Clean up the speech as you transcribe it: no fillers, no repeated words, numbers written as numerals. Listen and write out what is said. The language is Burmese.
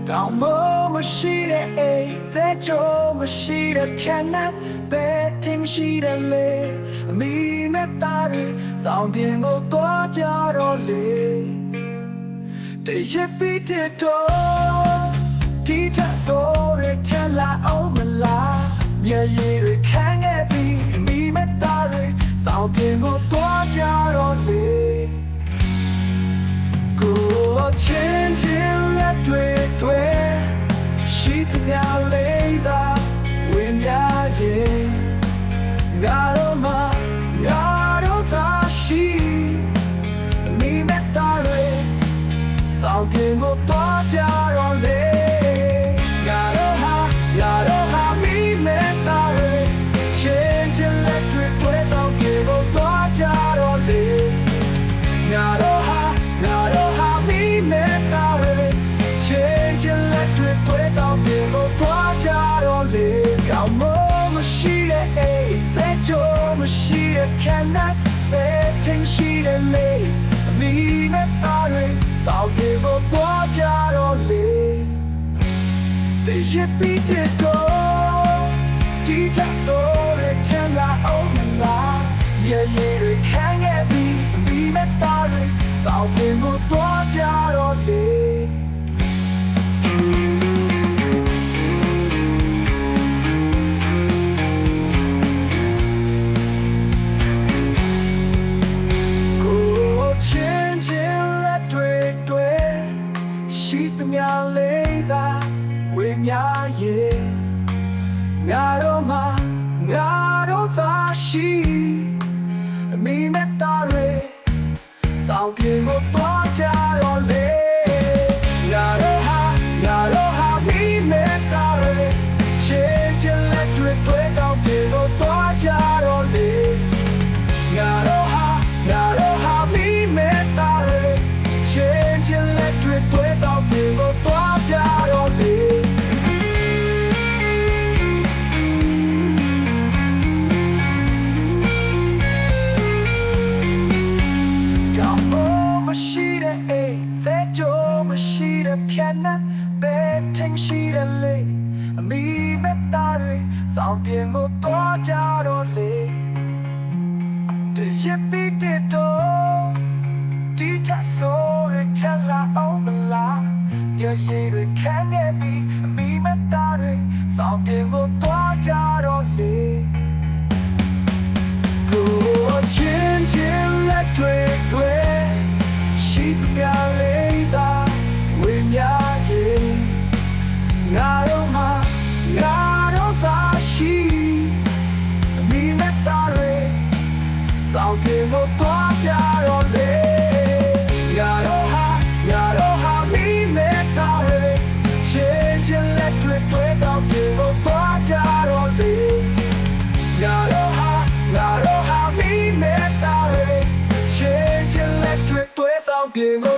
တောင်ပေါ်မရှိတဲ့အိမ်သက်ကြိုမရှိတဲ့ဖြတ်နှံဘယ်တင်ရှိတဲ့လေအမိနဲ့သားတွေတောင်ပြင်ကိုသွားကြတော့လေတရပြီးတဲ့တော့ဒီထဆိုရထလာအောင်မလားမျက်ရည်တွေခံခဲ့ပြီးအမိနဲ့သားတွေတောင်ပြင်ကိုသွားကြတော့လေကိုချင်းချင်းလက်တွေရှိတဲ့ညလေးသာဝင်ရရင်ငါတို့သာရှိအမိနဲ့သားတွေသောင်ပြင်ကိုသွားကြတော့လေငါတို့ဟာမိနဲ့သားတွေချင်းချင်းလက်တွေသောင်ပြင်ကိုသွားကြတော့လေငါတို့ဟာမိနဲ့သားတွေချင်းချင်းလက်တွေသောင်ပြင်ကိုသွားကြတော့လေကောင်းမမရှိတဲ့အိမ်သက်ကြိုမရှိတဲ့ခံနိုင်ပဲချင်းရှိတဲ့လေအမိနဲ့သားတွေတောင်ပြင်ကိုသွားကြတော့လေတရပြီးတဲ့တော့ဒီချမ်းဆိုတဲ့ချမ်းသာအောင်မလားရရတွေခံခဲ့ပြီးအမိနဲ့သားတွေတောင်ပြင်ကိုသွားကြတော့လေရှိသမျှလေးသာဝေမျှရဲ့ငါတို့သာရှိအမိနဲ့သားတွေသောင်ပြင်ကိုသွားကြတော့လေငါတို့ဟာမိနဲ့သားတွေချင်းချင်းလက်တွေသောင်ပြင်ကိုသွားကြတော့လေငါတို့ဟာမိနဲ့သားတွေချင်းချင်းလက်တွေသောင်ပြင်ကိုသွားကြတော့လေကောင်းဖို့မရှိတဲ့အိမ်သက်ကြိုမရှိတဲ့ဖြတ်နှံဘယ်ထင်ရှိတဲ့လေအမိနဲ့သားတွေသောင်ပြင်ကိုသွားကြတော့လေတရပြီးတဲ့တော့ဒီထဆိုရထလာအောင်မလားရရတွေခံခဲ့ပြီးအမိမသားတွေသောင်ပြင်ကိုသွားကြတော့လေကိုချင်းချင်းလက်တွေရှိသမျှလေးသာဝေမျှရဲ့ငါတို့သာရှိအမိနဲ့သားတွေသောင်ပြင်ကိုသွားကြတော့လေငါတို့ဟာမိနဲ့သားတွေချင်းချင်းလက်တွေသောင်ပြင်ကိုသွားကြတော့လေငါတို့ဟာမိနဲ့သားတွေချင်းချင်းလက်တွေသောင်ပြင်ကို